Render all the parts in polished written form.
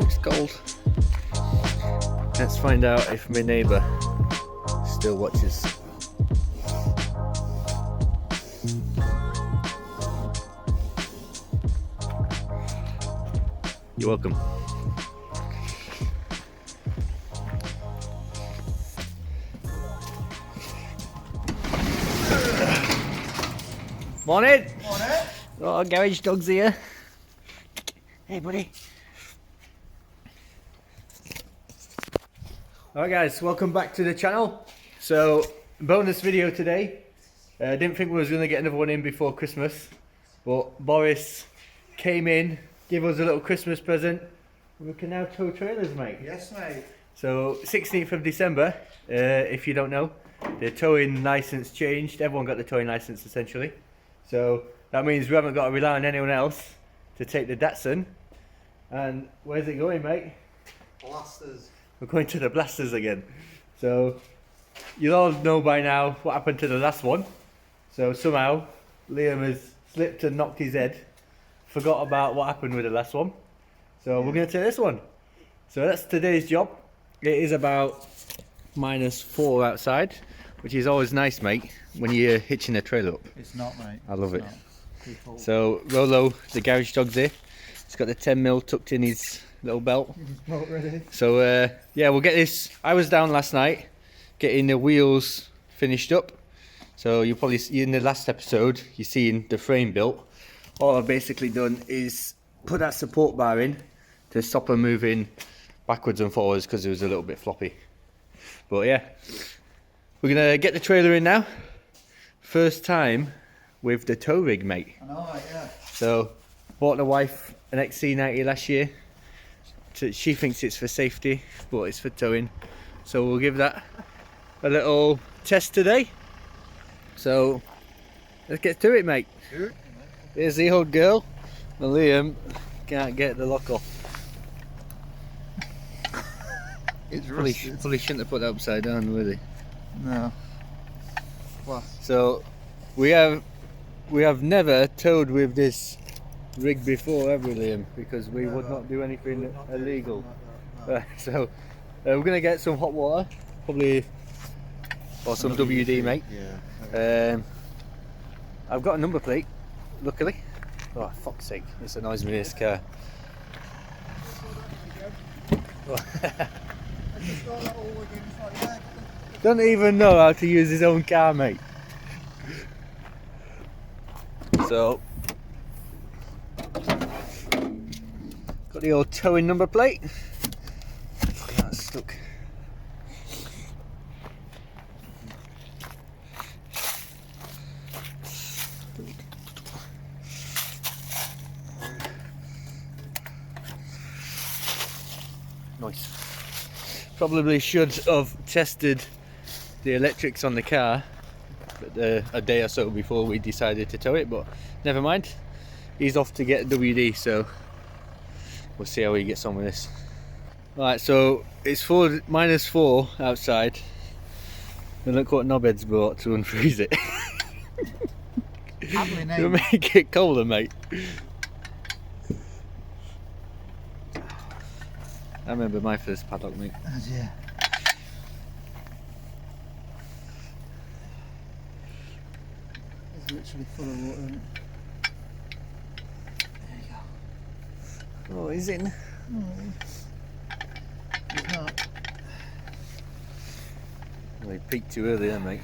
Looks cold. Let's find out if my neighbour still watches. You're welcome. Morning! Morning! Oh, garage dog's here. Hey, buddy. Alright guys, welcome back to the channel. So, bonus video today. I didn't think we was going to get another one in before Christmas, but Boris came in, gave us a little Christmas present. We can now tow trailers, mate. Yes, mate. So, 16th of December, if you don't know, the towing licence changed. Everyone got the towing licence essentially. So, that means we haven't got to rely on anyone else to take the DATSUN. And where's it going, mate? Blasters. We're going to the blasters again. So, you'll all know by now what happened to the last one. So, somehow, Liam has slipped and knocked his head. Forgot about what happened with the last one. So, we're going to take this one. So, that's today's job. It is about -4 outside, which is always nice, mate, when you're hitching a trailer up. It's not, mate. I love it. So, Rolo, the garage dog's here. He's got the 10mm tucked in his little belt. Boat ready. So yeah, we'll get this. I was down last night getting the wheels finished up. So you'll probably see in the last episode, you're seeing the frame built. All I've basically done is put that support bar in to stop them moving backwards and forwards because it was a little bit floppy. But yeah, we're gonna get the trailer in now. First time with the tow rig, mate. I know, mate, yeah. So bought the wife an XC90 last year. She thinks it's for safety, but it's for towing. So we'll give that a little test today. So let's get to it, mate. There's the old girl, and Liam can't get the lock off. It's Probably rusted. shouldn't have put that upside down, really. No. What? So we have never towed with this rig before, have we, Liam? Because we would not do anything illegal. So we're gonna get some hot water, probably, or some WD, mate. Yeah. I've got a number plate, luckily. Oh, fuck's sake! This annoys me. This car. Don't even know how to use his own car, mate. So. Got the old towing number plate. Fucking hell, it's stuck. Nice. Probably should have tested the electrics on the car a day or so before we decided to tow it, but never mind. He's off to get WD, so we'll see how he gets on with this. Right, so it's -4 outside. And look what knobhead's brought to unfreeze it. You'll make it colder, mate. I remember my first paddock, mate. Yeah. It's literally full of water, isn't it? There you go. Oh, he's in. It's not. Well, he peaked too early then, mate.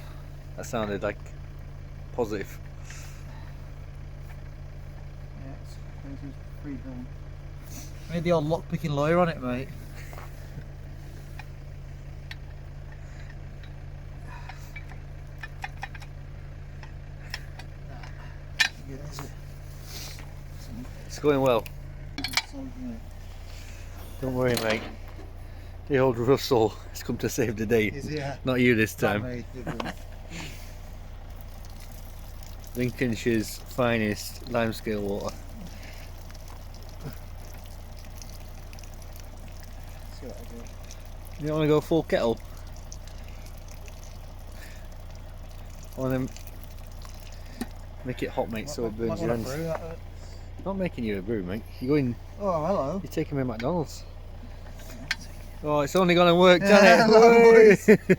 That sounded like positive. Yeah, it's free down. Made the old lock picking lawyer on it, mate. It's going well. Don't worry, mate. The old Russell has come to save the day. Is it? Not you this time. Made different. Lincolnshire's finest limescale water. See what I do. You don't want to go full kettle? I want to make it hot, mate, so it burns your hands. Not making you a brew, mate. You're going. Oh, hello. You're taking me to McDonald's. Oh, it's only gonna work, Yeah, done no worries. it?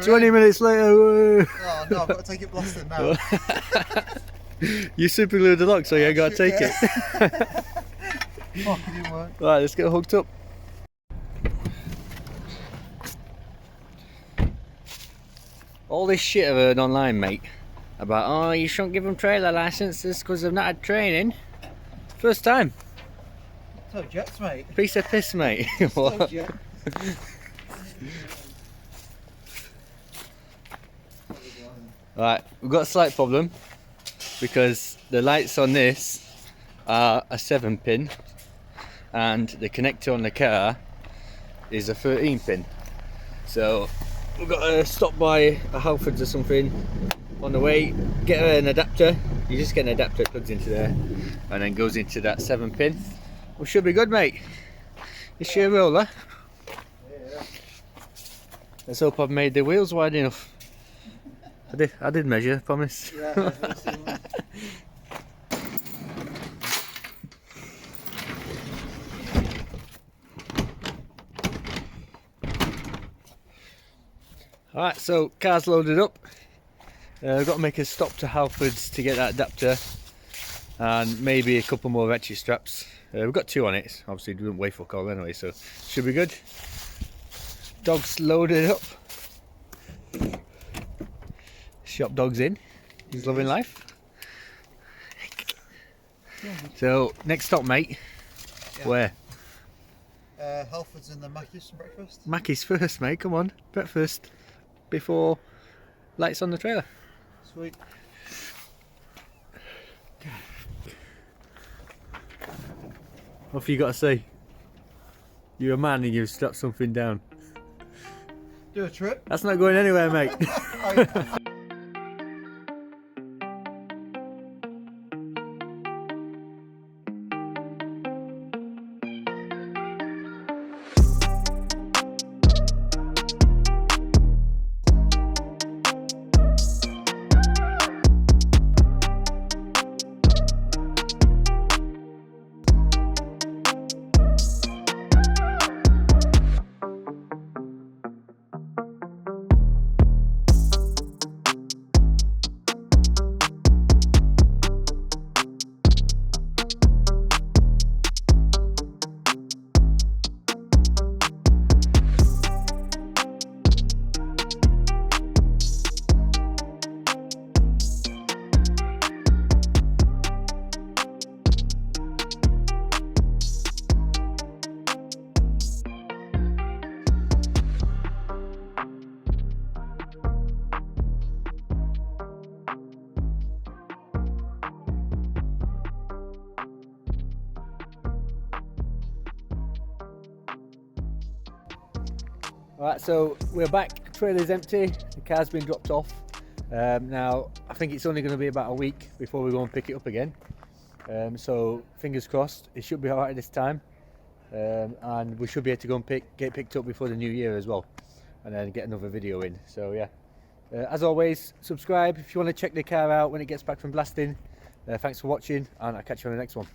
20 minutes later. Woo. Oh no, I've got to take it blasting now. You super glued the lock, so you ain't got to take it. Fuck, it didn't work. Right, let's get hooked up. All this shit I've heard online, mate, about, oh, you shouldn't give them trailer licenses because they've not had training. First time. So jets, mate. Piece of piss, mate. So jet. Right, we've got a slight problem because the lights on this are a 7-pin and the connector on the car is a 13-pin. So we've got to stop by a Halfords or something on the way, get an adapter. You just get an adapter, it plugs into there and then goes into that 7-pin. We should be good, mate. It's your roller. Yeah. Let's hope I've made the wheels wide enough. I did measure, promise. Yeah. Alright, so car's loaded up. I've got to make a stop to Halfords to get that adapter and maybe a couple more ratchet straps. We've got 2 on it, obviously it doesn't weigh fuck all anyway, so should be good. Dog's loaded up. Shop dog's in, he's loving life. So next stop, mate. Yeah. Where? Halfords and the Mackey's for breakfast. Mackey's first, mate, come on, breakfast before lights on the trailer. Sweet. What have you got to say? You're a man and you've strapped something down. Do a trip. That's not going anywhere, mate. Alright, so we're back, trailer's empty, the car's been dropped off. Now, I think it's only going to be about a week before we go and pick it up again. So, fingers crossed, it should be alright this time. And we should be able to go and get picked up before the new year as well. And then get another video in, so yeah. As always, subscribe if you want to check the car out when it gets back from blasting. Thanks for watching, and I'll catch you on the next one.